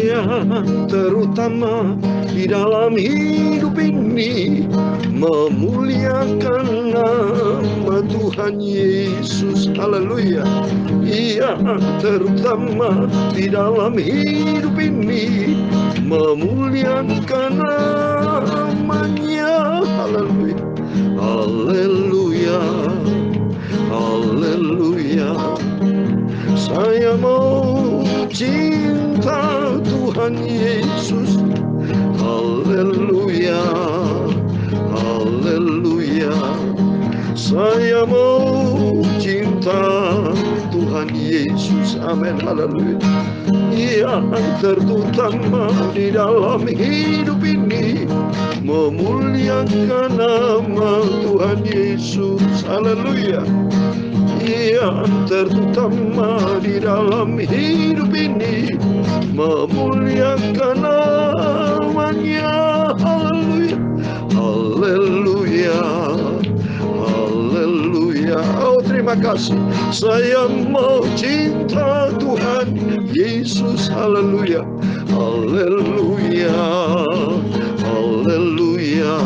yang terutama di dalam hidup ini, memuliakan nama Tuhan Yesus. Haleluya. Yang terutama di dalam hidup ini, memuliakan namanya. Haleluya. Haleluya. Haleluya. Saya mau cinta Tuhan Yesus. Haleluya. Haleluya. Saya mau cinta Tuhan Yesus. Amin. Haleluya. Yang terutama di dalam hidup ini, memuliakan nama Tuhan Yesus. Haleluya. Yang terutama di dalam hidup ini, memuliakan namanya. Haleluya. Haleluya. Haleluya. Oh, terima kasih. Saya mau cinta Tuhan Yesus. Haleluya. Haleluya. Haleluya.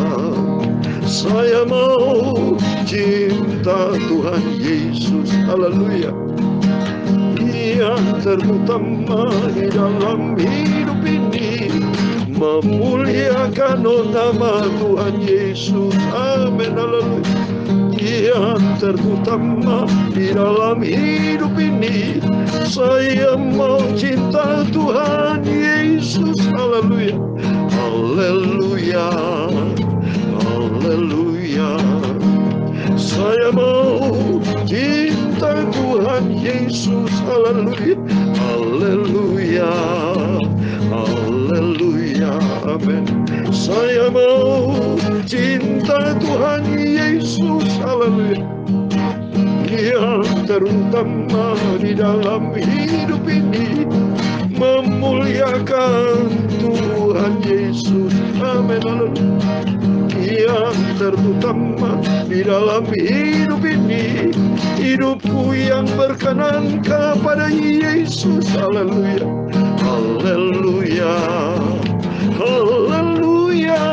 Saya mau cinta Tuhan Yesus. Haleluya. Yang terutama di dalam hidup ini, memuliakan nama Tuhan Yesus. Amin. Haleluya. Yang terutama di dalam hidup ini, saya mau cinta Tuhan Yesus. Haleluya. Haleluya. Haleluya. Saya mau cinta Tuhan Yesus. Haleluya. Haleluya. Haleluya. Amin. Saya mau cinta Tuhan Yesus. Haleluya. Yang terutama di dalam hidup ini, memuliakan Tuhan Yesus. Amin. Haleluya. Yang terutama di dalam hidup ini, hidupku yang berkenan kepada Yesus. Haleluya. Haleluya. Haleluya.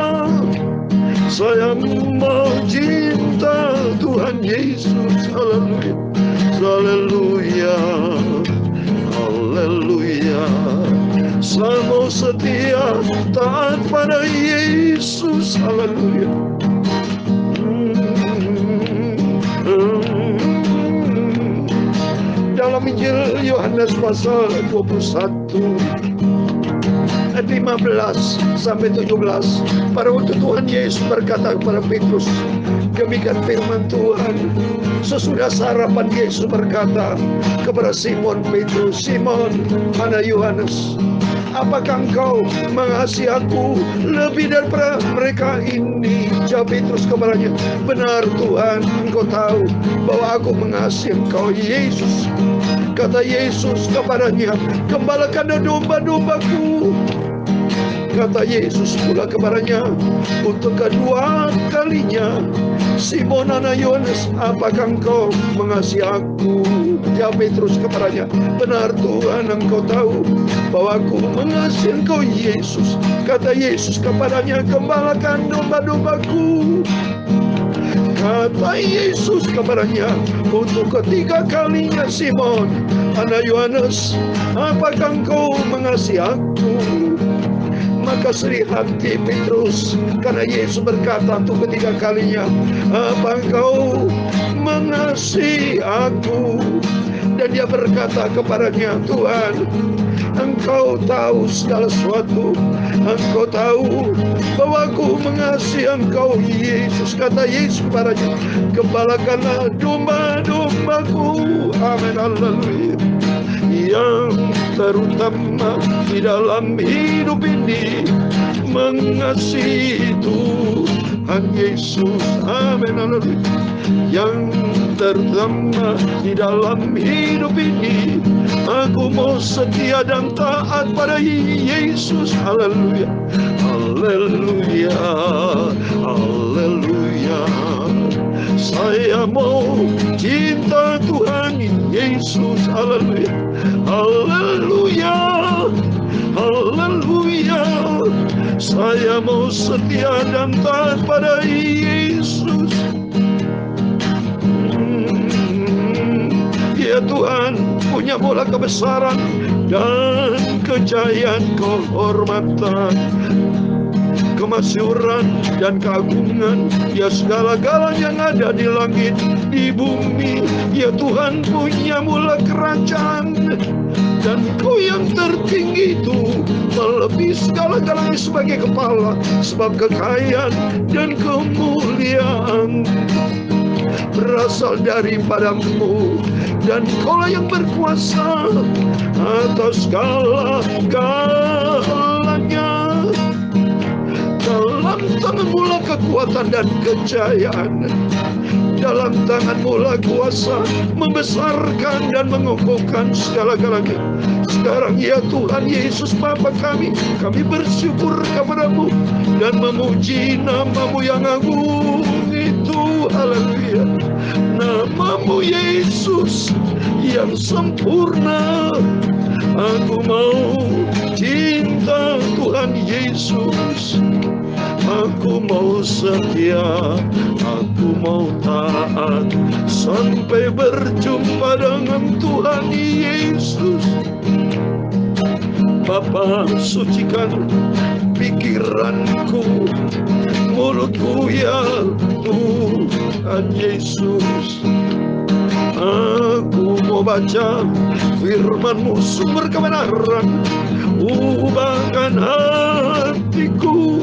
Saya mau cinta Tuhan Yesus. Haleluya. Haleluya. Haleluya. Saya mau setia taat pada Yesus. Haleluya. Dalam Injil Yohanes pasal 21 ayat 15 sampai 17, pada waktu Tuhan Yesus berkata kepada Petrus, demikian firman Tuhan. Sesudah sarapan, Yesus berkata kepada Simon Petrus, Simon, anak Yohanes, apakah engkau mengasihi aku lebih daripada mereka ini? Jawab Petrus kepadanya, benar Tuhan, engkau tahu bahwa aku mengasihi engkau. Yesus, kata Yesus kepadanya, gembalakanlah domba-dombaku. Kata Yesus pula kepadanya untuk kedua kalinya, Simon anak Yohanes, apakah engkau mengasihi aku? Jawab Petrus kepadanya, benar Tuhan, engkau tahu bahwa aku mengasihi engkau. Yesus, kata Yesus kepadanya, gembalakan domba-dombaku. Kata Yesus kepadanya untuk ketiga kalinya, Simon anak Yohanes, apakah engkau mengasihi aku? Maka sedih hati Petrus karena Yesus berkata untuk ketiga kalinya, apa engkau mengasihi aku? Dan dia berkata kepadanya, Tuhan, engkau tahu segala sesuatu. Engkau tahu bahwa aku mengasihi engkau. Yesus, kata Yesus kepadanya, gembalakanlah domba-dombaku. Amin. Haleluya. Yang terutama di dalam hidup ini, mengasihi Tuhan Yesus. Amin. Haleluya. Yang terutama di dalam hidup ini, aku mau setia dan taat pada Yesus. Haleluya. Haleluya. Haleluya. Saya mau cinta Tuhan Yesus. Haleluya. Haleluya. Haleluya. Saya mau setia dan taat pada Yesus. Ya Tuhan, punya mula kebesaran dan kejayaan, kehormatan, kemasyuran dan keagungan. Ya segala-galanya yang ada di langit, di bumi. Ya Tuhan, punya mula kerajaan, dan Kau yang tertinggi itu melebihi segala-galanya sebagai kepala. Sebab kekayaan dan kemuliaan berasal daripadamu, dan Kaulah yang berkuasa atas segala-galanya. Dalam tangan-Mu lah kekuatan dan kejayaan. Dalam tangan-Mu lah kuasa membesarkan dan mengokohkan segala-galanya. Sekarang ya Tuhan Yesus Bapa kami bersyukur kepada-Mu dan memuji nama-Mu yang agung itu. Haleluya. Nama-Mu Yesus yang sempurna. Aku mau cinta Tuhan Yesus. Aku mau setia, aku mau taat sampai berjumpa dengan Tuhan Yesus. Bapa, sucikan pikiranku, mulutku ya Tuhan Yesus. Aku mau baca firman-Mu sumber kebenaran. Ubahkan hatiku,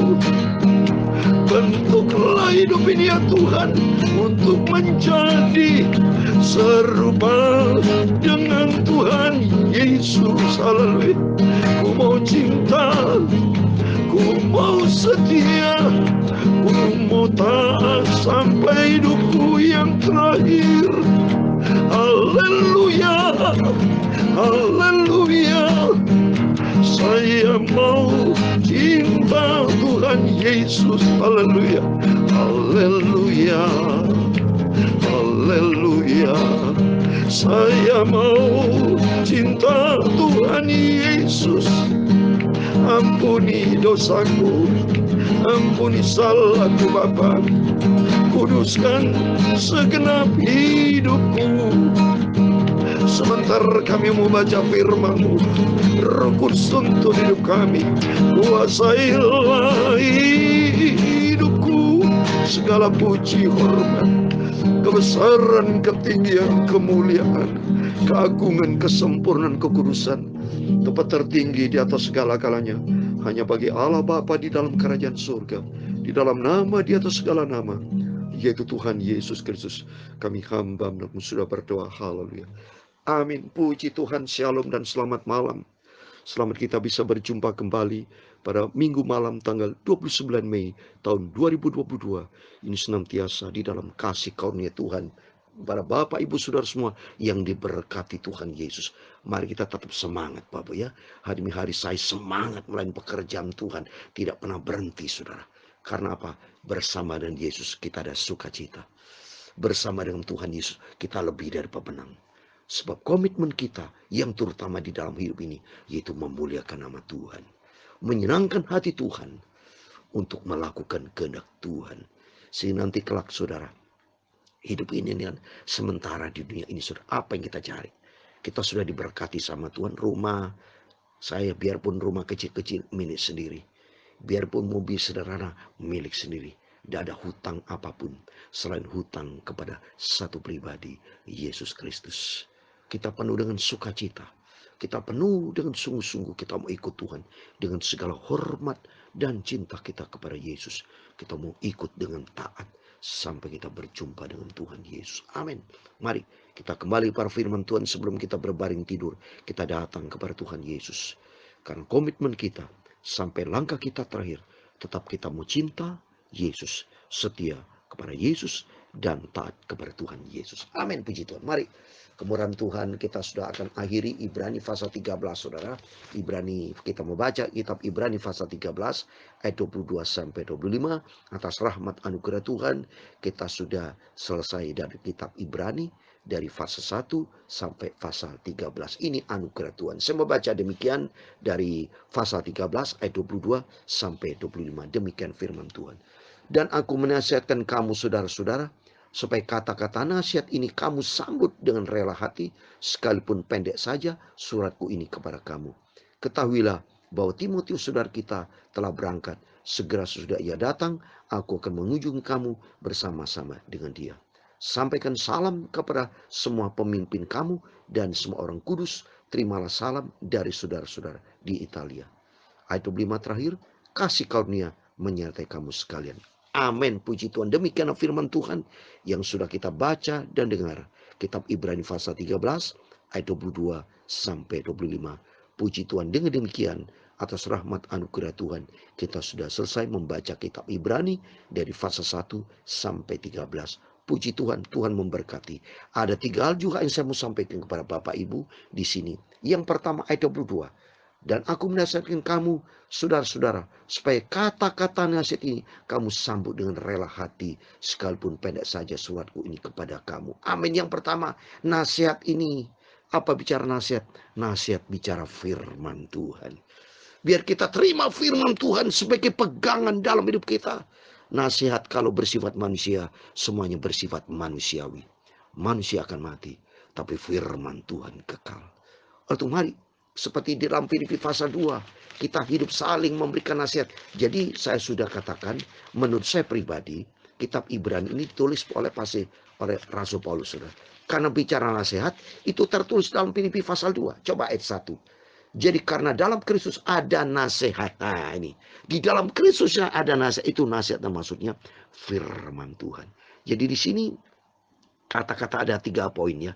bentuklah hidup ini ya Tuhan, untuk menjadi serupa dengan Tuhan Yesus. Haleluya. Ku mau cinta, ku mau setia, ku mau taat sampai hidupku yang terakhir. Haleluya, haleluya. Saya mau cinta Tuhan Yesus. Haleluya, haleluya, haleluya. Saya mau cinta Tuhan Yesus. Ampuni dosaku, ampuni salahku Bapa. Kuduskan segenap hidupku. Sementara kami membaca firman-Mu, Roh Kudus tuntun hidup kami. Kuasailah hidupku. Segala puji, hormat, kebesaran, ketinggian, kemuliaan, keagungan, kesempurnaan, kekudusan, tempat tertinggi di atas segala-galanya hanya bagi Allah Bapa di dalam kerajaan surga, di dalam nama di atas segala nama, yaitu Tuhan Yesus Kristus. Kami hamba sudah berdoa. Haleluya. Amin. Puji Tuhan. Shalom dan selamat malam. Selamat kita bisa berjumpa kembali pada minggu malam tanggal 29 Mei tahun 2022. Ini senantiasa di dalam kasih karunia Tuhan. Para Bapak, Ibu, Saudara semua yang diberkati Tuhan Yesus. Mari kita tetap semangat Bapak ya. Hari ini hari saya semangat melayani pekerjaan Tuhan. Tidak pernah berhenti Saudara. Karena apa? Bersama dengan Yesus kita ada sukacita. Bersama dengan Tuhan Yesus kita lebih dari pemenang. Sebab komitmen kita yang terutama di dalam hidup ini, yaitu memuliakan nama Tuhan, menyenangkan hati Tuhan, untuk melakukan kehendak Tuhan. Sehingga nanti kelak Saudara, hidup ini kan sementara di dunia ini Saudara. Apa yang kita cari? Kita sudah diberkati sama Tuhan. Rumah saya biarpun rumah kecil-kecil milik sendiri, biarpun mobil sederhana milik sendiri. Tidak ada hutang apapun selain hutang kepada satu pribadi, Yesus Kristus. Kita penuh dengan sukacita. Kita penuh dengan sungguh-sungguh kita mau ikut Tuhan. Dengan segala hormat dan cinta kita kepada Yesus. Kita mau ikut dengan taat sampai kita berjumpa dengan Tuhan Yesus. Amin. Mari kita kembali pada firman Tuhan sebelum kita berbaring tidur. Kita datang kepada Tuhan Yesus. Karena komitmen kita sampai langkah kita terakhir, tetap kita mau cinta Yesus, setia kepada Yesus, dan taat kepada Tuhan Yesus. Amin. Puji Tuhan. Mari kemurahan Tuhan kita sudah akan akhiri Ibrani pasal 13 Saudara. Ibrani, kita membaca kitab Ibrani pasal 13 ayat 22 sampai 25. Atas rahmat anugerah Tuhan kita sudah selesai dari kitab Ibrani. dari fase 1 sampai pasal 13. Ini anugerah Tuhan. Saya membaca demikian dari pasal 13 ayat 22 sampai 25. Demikian firman Tuhan. Dan aku menasihatkan kamu saudara-saudara, supaya kata-kata nasihat ini kamu sambut dengan rela hati, sekalipun pendek saja suratku ini kepada kamu. Ketahuilah bahwa Timotius saudara kita telah berangkat. Segera sesudah ia datang, aku akan mengunjungi kamu bersama-sama dengan dia. Sampaikan salam kepada semua pemimpin kamu dan semua orang kudus. Terimalah salam dari saudara-saudara di Italia. Ayat 25 terakhir, kasih karunia menyertai kamu sekalian. Amin. Puji Tuhan. Demikian firman Tuhan yang sudah kita baca dan dengar. Kitab Ibrani pasal 13 ayat 22 sampai 25. Puji Tuhan. Dengan demikian, atas rahmat anugerah Tuhan, kita sudah selesai membaca kitab Ibrani dari pasal 1 sampai 13. Puji Tuhan, Tuhan memberkati. Ada 3 hal juga yang saya mau sampaikan kepada Bapak Ibu di sini. Yang pertama ayat 22. Dan aku menasihatkan kamu, saudara-saudara, supaya kata-kata nasihat ini kamu sambut dengan rela hati, sekalipun pendek saja suratku ini kepada kamu. Amin. Yang pertama, nasihat ini. Apa bicara nasihat? Nasihat bicara firman Tuhan. Biar kita terima firman Tuhan sebagai pegangan dalam hidup kita. Nasihat kalau bersifat manusia, semuanya bersifat manusiawi. Manusia akan mati, tapi firman Tuhan kekal. Untuk mari, seperti di dalam Filipi pasal 2, kita hidup saling memberikan nasihat. Jadi saya sudah katakan, menurut saya pribadi, kitab Ibrani ini ditulis oleh Rasul Paulus. Saudara. Karena bicara nasihat, itu tertulis dalam Filipi pasal 2. Coba ayat 1. Jadi karena dalam Kristus ada nasihat. Nah ini, di dalam Kristusnya ada nasihat. Itu nasihat maksudnya firman Tuhan. Jadi di sini kata-kata ada 3 poin ya.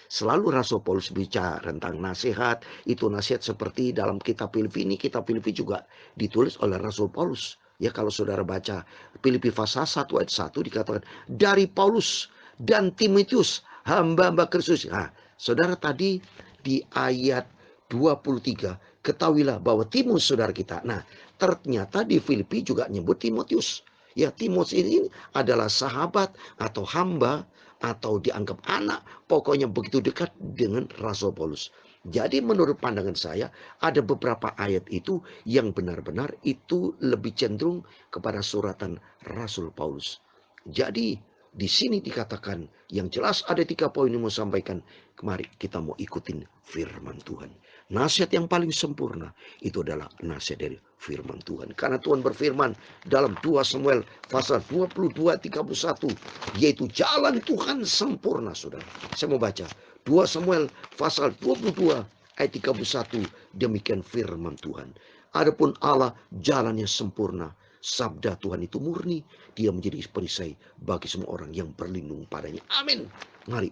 Selalu Rasul Paulus bicara tentang nasihat. Itu nasihat seperti dalam kitab Filipi ini. Kitab Filipi juga ditulis oleh Rasul Paulus. Ya kalau saudara baca Filipi pasal 1 ayat 1 dikatakan. Dari Paulus dan Timotius, hamba-hamba Kristus. Nah, saudara tadi di ayat 23. Ketahuilah bahwa Timotius saudara kita. Nah ternyata di Filipi juga nyebut Timotius. Ya Timotius ini adalah sahabat atau hamba atau dianggap anak, pokoknya begitu dekat dengan Rasul Paulus. Jadi menurut pandangan saya ada beberapa ayat itu yang benar-benar itu lebih cenderung kepada suratan Rasul Paulus. Jadi di sini dikatakan yang jelas ada 3 poin yang mau sampaikan. Mari kita mau ikutin firman Tuhan. Nasihat yang paling sempurna itu adalah nasihat dari firman Tuhan. Karena Tuhan berfirman dalam 2 Samuel pasal 22:31. Yaitu jalan Tuhan sempurna saudara. Saya mau baca. 2 Samuel pasal 22 ayat 31. Demikian firman Tuhan. Adapun Allah jalannya sempurna. Sabda Tuhan itu murni. Dia menjadi perisai bagi semua orang yang berlindung padanya. Amin. Mari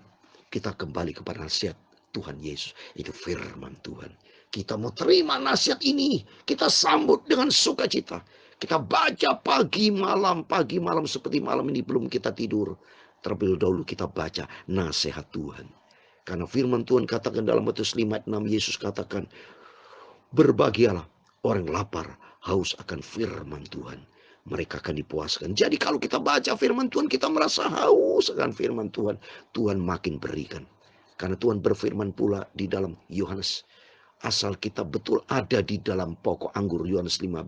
kita kembali kepada nasihat Tuhan Yesus. Itu firman Tuhan. Kita mau terima nasihat ini. Kita sambut dengan sukacita. Kita baca pagi malam seperti malam ini belum kita tidur. Terlebih dahulu kita baca nasihat Tuhan. Karena firman Tuhan katakan dalam Matius 5:6 Yesus katakan. Berbahagialah orang lapar haus akan firman Tuhan. Mereka akan dipuaskan. Jadi kalau kita baca firman Tuhan kita merasa haus akan firman Tuhan. Tuhan makin berikan. Karena Tuhan berfirman pula di dalam Yohanes. Asal kita betul ada di dalam pokok anggur. Yohanes 15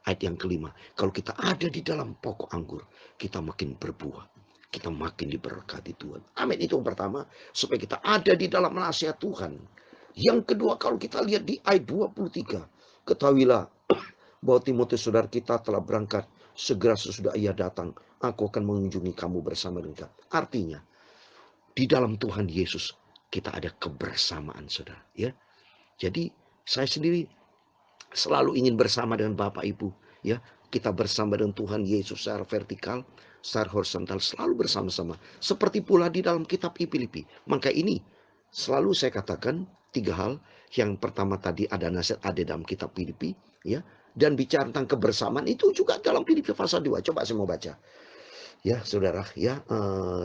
ayat yang kelima. Kalau kita ada di dalam pokok anggur. Kita makin berbuah. Kita makin diberkati Tuhan. Amin. Itu yang pertama. Supaya kita ada di dalam nasihat Tuhan. Yang kedua kalau kita lihat di ayat 23. Ketahuilah bahwa Timotius saudara kita telah berangkat. Segera sesudah ia datang. Aku akan mengunjungi kamu bersama dengan kita. Artinya. Di dalam Tuhan Yesus kita ada kebersamaan saudara. Ya. Jadi saya sendiri selalu ingin bersama dengan Bapak Ibu. Ya. Kita bersama dengan Tuhan Yesus secara vertikal. Secara horizontal selalu bersama-sama. Seperti pula di dalam kitab Filipi. Maka ini selalu saya katakan 3 hal. Yang pertama tadi ada nasihat ada dalam kitab Filipi. Ya. Dan bicara tentang kebersamaan itu juga dalam Filipi pasal 2. Coba saya mau baca. Ya saudara ya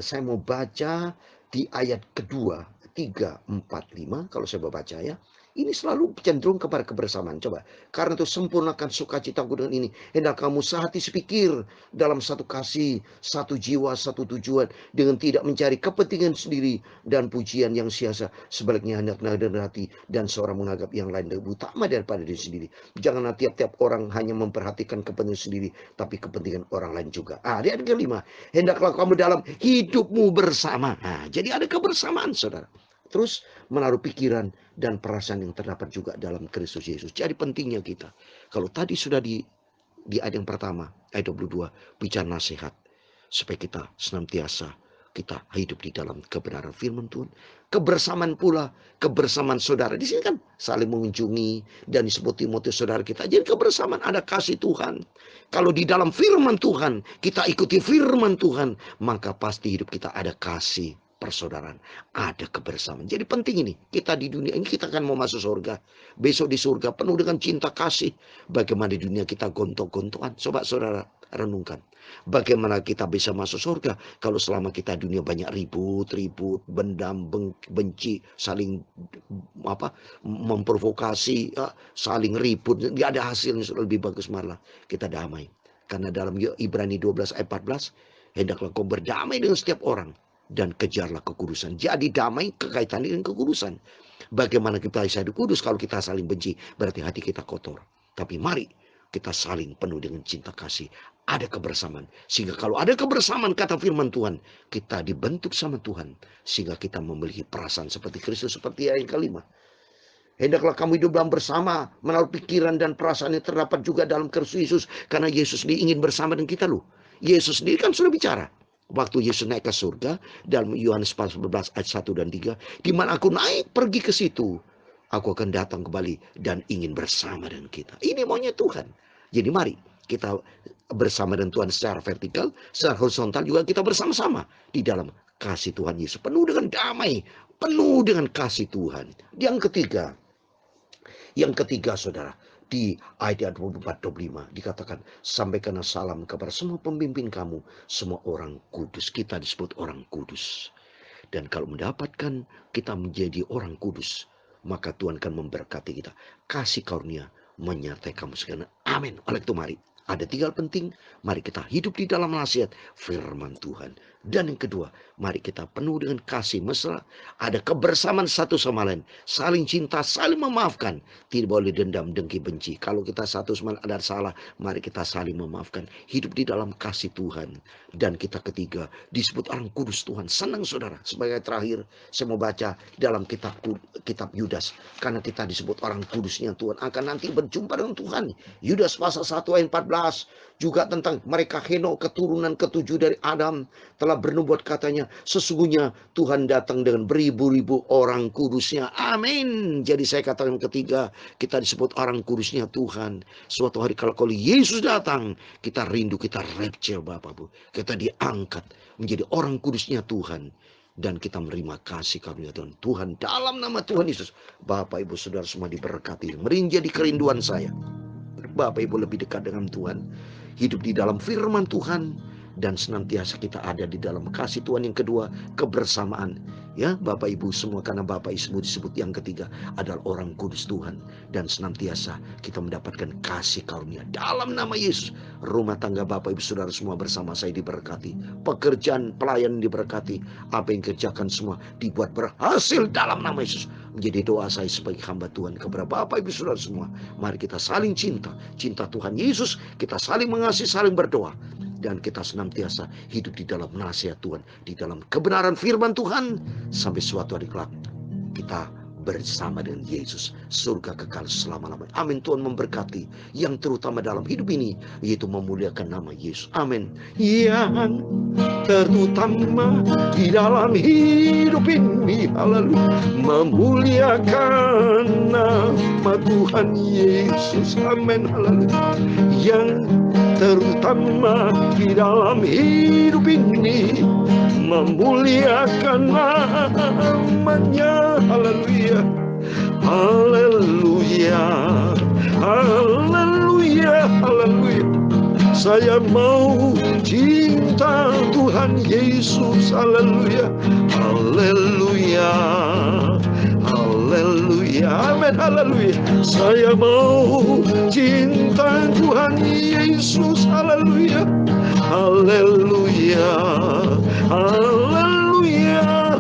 saya mau baca di ayat kedua 3, 4, 5. Kalau saya mau baca ya. Ini selalu cenderung kepada kebersamaan. Coba, karena itu sempurnakan sukacitaku dengan ini. Hendak kamu sehati sepikir dalam satu kasih, satu jiwa, satu tujuan, dengan tidak mencari kepentingan sendiri dan pujian yang sia-sia. Sebaliknya hendaklah dari hati dan seorang menganggap yang lain lebih utama daripada diri sendiri. Janganlah tiap-tiap orang hanya memperhatikan kepentingan sendiri, tapi kepentingan orang lain juga. Ayat kelima, hendaklah kamu dalam hidupmu bersama. Jadi ada kebersamaan, saudara. Terus menaruh pikiran dan perasaan yang terdapat juga dalam Kristus Yesus. Jadi pentingnya kita. Kalau tadi sudah di ayat yang pertama, ayat 22, bicara nasihat. Supaya kita senantiasa kita hidup di dalam kebenaran firman Tuhan. Kebersamaan pula, kebersamaan saudara. Di sini kan saling mengunjungi dan disebut Timotius saudara kita. Jadi kebersamaan ada kasih Tuhan. Kalau di dalam firman Tuhan, kita ikuti firman Tuhan, maka pasti hidup kita ada kasih persaudaraan, ada kebersamaan. Jadi penting ini, kita di dunia ini kita akan mau masuk surga. Besok di surga penuh dengan cinta kasih. Bagaimana di dunia kita gontok-gontokan. Coba saudara renungkan. Bagaimana kita bisa masuk surga kalau selama kita dunia banyak ribut, bendam, benci, saling memprovokasi, saling ribut, nggak ada hasilnya. Lebih bagus malah kita damai. Karena dalam Ibrani 12 ayat 14, hendaklah kau berdamai dengan setiap orang dan kejarlah kekudusan. Jadi damai kekaitannya dengan kekudusan. Bagaimana kita bisa hidup kudus kalau kita saling benci? Berarti hati kita kotor. Tapi mari kita saling penuh dengan cinta kasih. Ada kebersamaan. Sehingga kalau ada kebersamaan, kata firman Tuhan, kita dibentuk sama Tuhan. Sehingga kita memiliki perasaan seperti Kristus, seperti ayat kelima. Hendaklah kamu hidup dalam bersama, menaruh pikiran dan perasaan yang terdapat juga dalam Kristus Yesus. Karena Yesus sendiri ingin bersama dengan kita loh. Yesus sendiri kan sudah bicara. Waktu Yesus naik ke surga, dalam Yohanes 14 ayat 1 dan 3, di mana aku naik pergi ke situ, aku akan datang kembali dan ingin bersama dengan kita. Ini maunya Tuhan. Jadi mari kita bersama dengan Tuhan secara vertikal, secara horizontal juga kita bersama-sama di dalam kasih Tuhan Yesus. Penuh dengan damai, penuh dengan kasih Tuhan. Yang ketiga saudara, di ayat 24-25 dikatakan, sampaikanlah salam kepada semua pemimpin kamu, semua orang kudus. Kita disebut orang kudus. Dan kalau mendapatkan kita menjadi orang kudus, maka Tuhan akan memberkati kita. Kasih karunia menyertai kamu sekalian. Amin. Oleh itu mari, ada 3 hal penting. Mari kita hidup di dalam nasihat firman Tuhan. Dan yang kedua, mari kita penuh dengan kasih mesra. Ada kebersamaan satu sama lain. Saling cinta, saling memaafkan. Tidak boleh dendam, dengki, benci. Kalau kita satu sama lain ada salah, mari kita saling memaafkan. Hidup di dalam kasih Tuhan. Dan kita ketiga, disebut orang kudus Tuhan. Senang saudara. Sebagai terakhir, saya mau baca dalam kitab Yudas. Karena kita disebut orang kudusnya Tuhan. Akan nanti berjumpa dengan Tuhan. Yudas pasal 1 ayat 14. Juga tentang mereka Henok, keturunan ke-7 dari Adam, telah bernubuat katanya, sesungguhnya Tuhan datang dengan beribu-ribu orang kudusnya. Amin. Jadi saya katakan ketiga, kita disebut orang kudusnya Tuhan. Suatu hari kalau Yesus datang, kita rindu, kita rapture Bapak Bu. Kita diangkat menjadi orang kudusnya Tuhan. Dan kita menerima kasih karunia Tuhan dalam nama Tuhan Yesus. Bapak Ibu Saudara semua diberkati. Menjadi kerinduan saya, Bapak Ibu lebih dekat dengan Tuhan, hidup di dalam firman Tuhan, dan senantiasa kita ada di dalam kasih Tuhan. Yang kedua, kebersamaan. Ya, Bapak Ibu semua, karena Bapak Ibu disebut yang ketiga adalah orang kudus Tuhan. Dan senantiasa kita mendapatkan kasih karunia dalam nama Yesus. Rumah tangga Bapak Ibu Saudara semua bersama saya diberkati. Pekerjaan pelayan diberkati. Apa yang kerjakan semua dibuat berhasil dalam nama Yesus. Menjadi doa saya sebagai hamba Tuhan kepada Bapak Ibu Saudara semua. Mari kita saling cinta. Cinta Tuhan Yesus. Kita saling mengasihi, saling berdoa. Dan kita senantiasa hidup di dalam nasihat Tuhan, di dalam kebenaran firman Tuhan, sampai suatu hari kelak kita bersama dengan Yesus, surga kekal selama-lamanya. Amin. Tuhan memberkati yang terutama dalam hidup ini, yaitu memuliakan nama Yesus. Amin. Yang terutama di dalam hidup ini, haleluya, memuliakan nama Tuhan Yesus. Amin. Haleluya. Yang terutama di dalam hidup ini, memuliakan namanya. Haleluya, haleluya, haleluya, haleluya. Saya mau cinta Tuhan Yesus. Haleluya, haleluya, haleluya. haleluya, amin, haleluya. Saya mau cinta Tuhan Yesus, haleluya, haleluya, haleluya.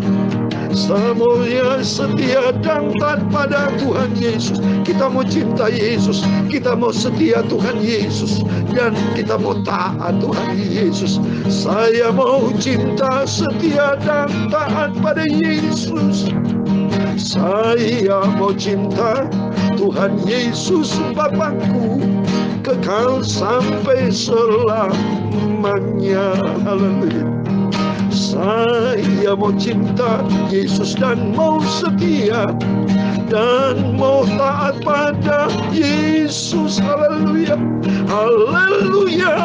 Semuanya setia dan taat pada Tuhan Yesus. Kita mau cinta Yesus, kita mau setia Tuhan Yesus, dan kita mau taat Tuhan Yesus. Saya mau cinta, setia dan taat pada Yesus. Saya mau cinta Tuhan Yesus Bapakku, kekal sampai selamanya. Haleluya. Saya mau cinta Yesus dan mau setia dan mau taat pada Yesus. Haleluya, haleluya,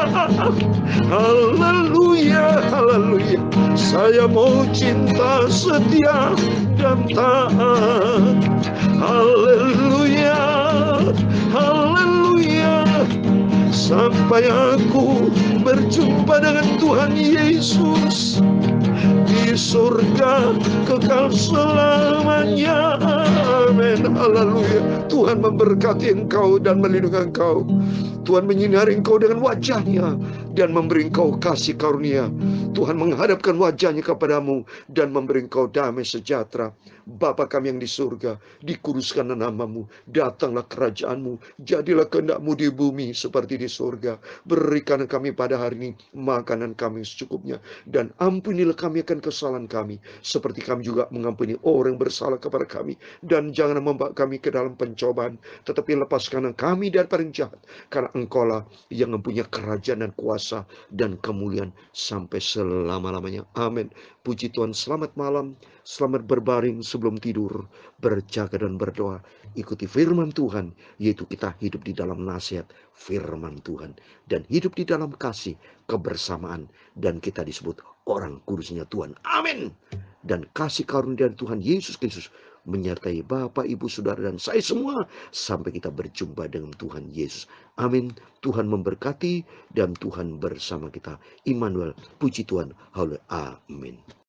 haleluya, haleluya. Saya mau cinta, setia dan taat. Haleluya, haleluya. Sampai aku berjumpa dengan Tuhan Yesus di surga kekal selamanya. Amin, haleluya. Tuhan memberkati engkau dan melindungi engkau. Tuhan menyinari engkau dengan wajahnya dan memberi engkau kasih karunia. Tuhan menghadapkan wajahnya kepadamu dan memberi engkau damai sejahtera. Bapa kami yang di surga, dikuduskanlah namamu, datanglah kerajaanmu, jadilah kehendakmu di bumi seperti di surga. Berikan kami pada hari ini makanan kami secukupnya, dan ampunilah kami akan kesalahan kami, seperti kami juga mengampuni orang yang bersalah kepada kami. Dan jangan membawa kami ke dalam pencobaan, tetapi lepaskan kami daripada yang jahat, karena engkaulah yang mempunyai kerajaan dan kuasa dan kemuliaan sampai selama-lamanya. Amin. Puji Tuhan. Selamat malam, selamat berbaring sebelum tidur, berjaga dan berdoa. Ikuti firman Tuhan, yaitu kita hidup di dalam nasihat firman Tuhan, dan hidup di dalam kasih kebersamaan, dan kita disebut orang kudusnya Tuhan. Amin. Dan kasih karunia dari Tuhan Yesus Kristus menyertai Bapak, Ibu, Saudara, dan saya semua sampai kita berjumpa dengan Tuhan Yesus. Amin. Tuhan memberkati dan Tuhan bersama kita. Immanuel, puji Tuhan. Haleluya. Amin.